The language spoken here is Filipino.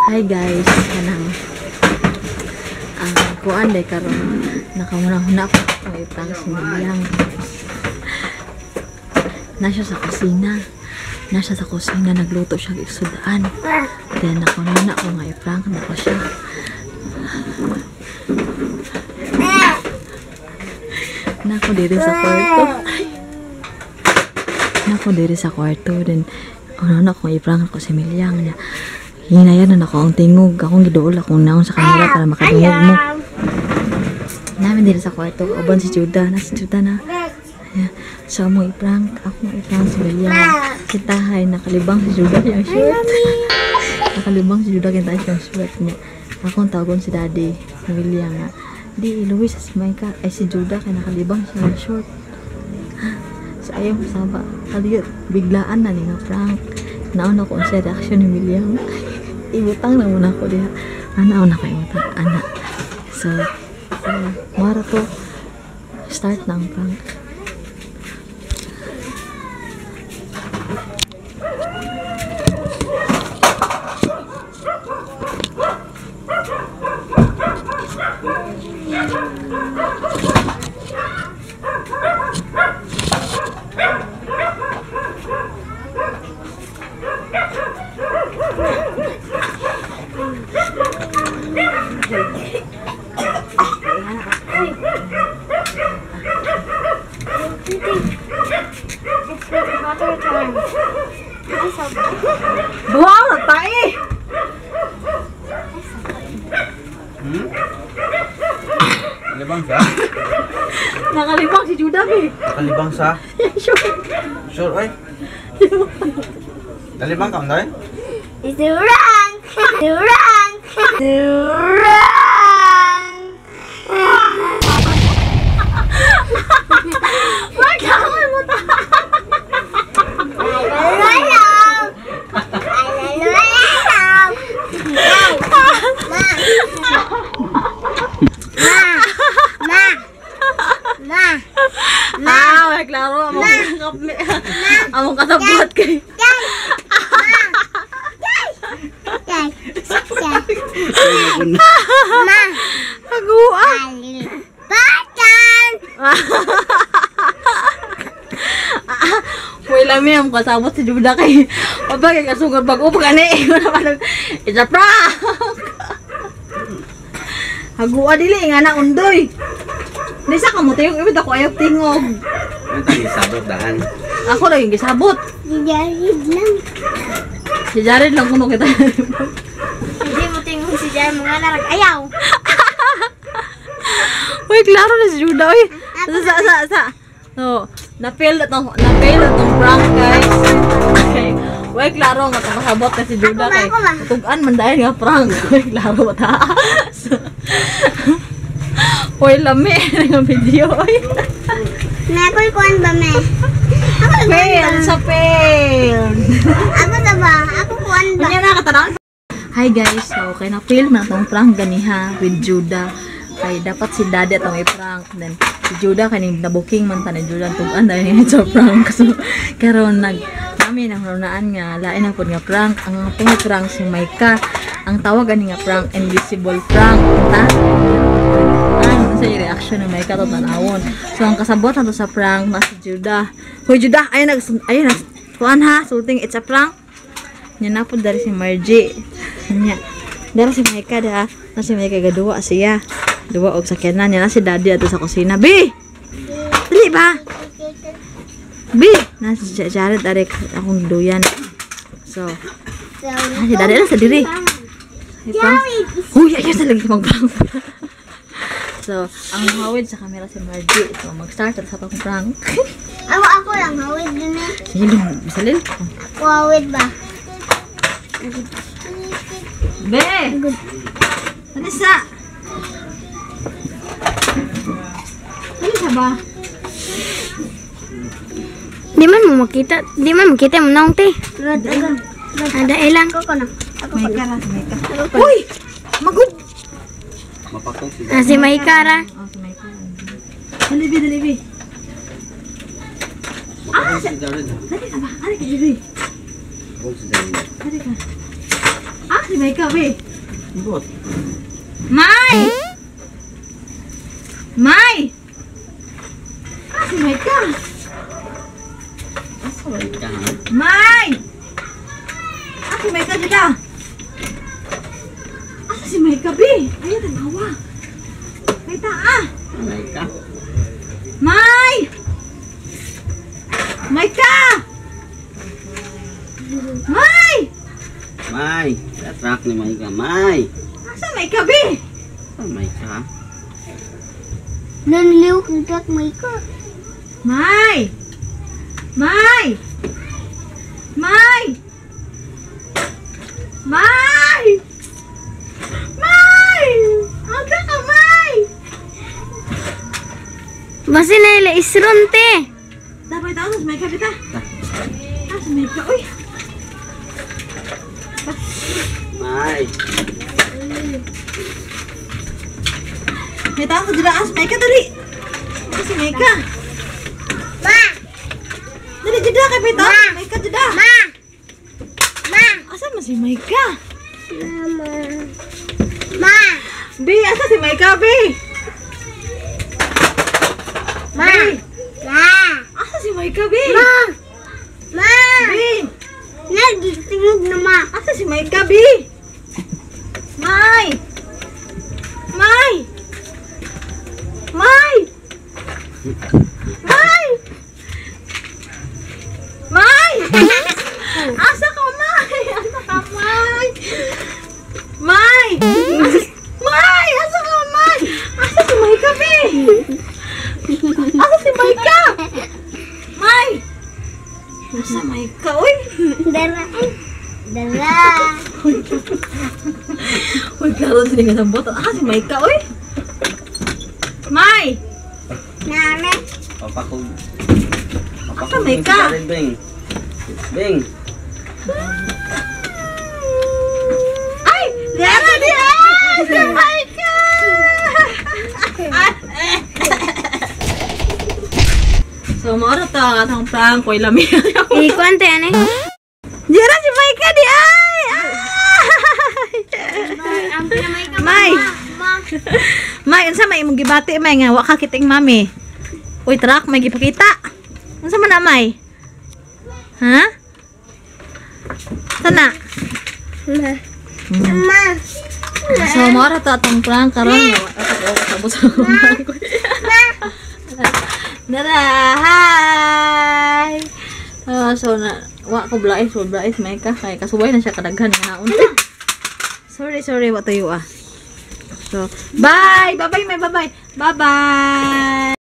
Hi guys, kanang kuan day karon nakamuna-huna ko ang ipang sinilang. Nasa sa kusina nagluto siya isudaan. Then nakamuna ko nga ipang na ko siya. Nako diri sa kwarto. Then ano ko ipang ko si Milyang niya. Hinayan na ako ang tingog. Akong gidool akong naon sa kamera para makadungog mo. Namin dito sa kwarto. Uban si Judah. Si Judah na. So, mo i-prank. Ako mo i-prank si William. Kitahay. Nakalibang si Judah yung shirt. Nakalibang si Judah yung shirt niya. Akong tawagon si Daddy. Si William na. Di, Luis, si Micha. Ay, si Judah kaya nakalibang siya yung short. So, ayaw mo saba. Kaligit, biglaan na ni nga prank. Naon ako sa reaction ni William. Ibutang na muna ko diha. Naon ako ibutang. Ana. So, mara to. Start na ang prank. Wow, tayo! Nakalibang sa? Nakalibang si Judah eh. Nakalibang sa? Sure. Sure, oy. Nalibang ka, Anday? It's the rank! The rank! The rank! Magkakaroon mo ta! Klaro, among kasabot kay. Haguan. Wala mi am kasabot si Judah kay. Pabag kay kasugod bag-up kani. It's a prank. Haguan dili nga na undoy. Nisa ka mo tayong ibig ako ayaw tingog. Ano tayo sabot daan? Ako lang yung gisabot. Si Jared lang. Si Jared lang kuno kita. Hindi mo tingog si Jared mga narag ayaw. Uy, klaro na si Judah. Uy, sa. So, na-fail na tong prank, guys. Okay. Uy, klaro nga itong kasabot na si Judah kay. Tugan man dahil nga prank. Uy, klaro ba ta? Uy, lami ng video. May kuan ba, me? Fail sa fail. Ako na ba? Ako kuan ba? Kanya na katanang. Hi guys, so okay na film na tong prank ganiha with Judah. Kay dapat si Daddy atong i-prank. Then si Judah kaning na-booking man ta ni Judah tugan dahil sa prank. So karon namin ang runaan nga lain na pud nga prank. Ang atong prank si Micha. Ang tawag ani nga prank invisible prank. Ta? Sa reaction ng Micha to tanawon. So ang kasabot nato sa prank na si Judah. Hoy Judah, ayun kuan ha, sulting it's a prank. Nya na pud dari si Margie. Nya. Dari si Micha da, na si Micha gaduwa siya. Duwa og sakyanan niya na si Daddy ato sa kusina. Bi. Dili ba? Bi, na si Jared ari akong duyan. So, si Daddy na sa diri. Uy, ayun talaga mag-prank. So, ang hawid sa camera si Margie. So, mag-start sa itong prank. Ako lang, hawid din eh. Sige lang, bisalil. Hawid ba? Be! Ano sa? Ano sa ba? Di man makita mo naong te. Ada ilang. Ako na. May kara. Uy! Magod! Mapakong si Si Micha ra. Oh, si Micha. Dalibi. Mapakong si Jared. Dali ka ba? Dali ka, Dali. Mapakong si Jared. Dali ka. si Micha, be. Bot. May! May! Si Micha. Asal ka. May! Si Micha dito. Asa si Micha, be? Ayaw, tanawa. May taa. Alay ka. May! Micha! May! May. Atrak ni May ka. May. Asa Micha, be? Saan May ka? Nanliw kagak may ka. May! May! May! May! May! Aga ka, May! Basi na ila isron te. Dapat tayo sa Micha, bita. Sa Micha, uy. May. May tao sa dila. Sa Micha, dali. Sa Micha. Ma! Dali, jeda kay Pito. Micha, jeda. Ma! Ma! Asa man si Micha? Mama. Ma! Be, asa si Micha, be? Ma! Ma! Asa si Micha, be? Ma! Ma! Be, Nagitingog na ma. asa si Micha, be? May! May! May! May! May! Asa ka, May? Asa ka, May? May! May! Asa ka, May? Asa si Micha, be? Asa si Micha? May! Asa Micha, uy? Dara. Dara. Uy, klaro din nga sa boto. Asa si Micha, uy? May! Nana. Papakog. Asa Micha? Bing. Bing. Ay! Dara di! Ay! Si Micha! So, maura to ang atang prank. Ko'y lami. Ikuan te ane. Dira si Micha di! Ay! Ang pinamay ka May! Ma. May, unsa may imong gibati, may nga, wa ka kiting mami. Uy, truck, may gipakita. Unsa man na, may? Ha? Sana? Ma. So, maura to atong prank karon nga. Tapos ako. Dara, hi! So, wa ko blais, may ka. Kaya kasubay na siya kadaghan nga naon. Sorry, what to you ah. So, bye! Bye-bye, may bye-bye. Bye-bye!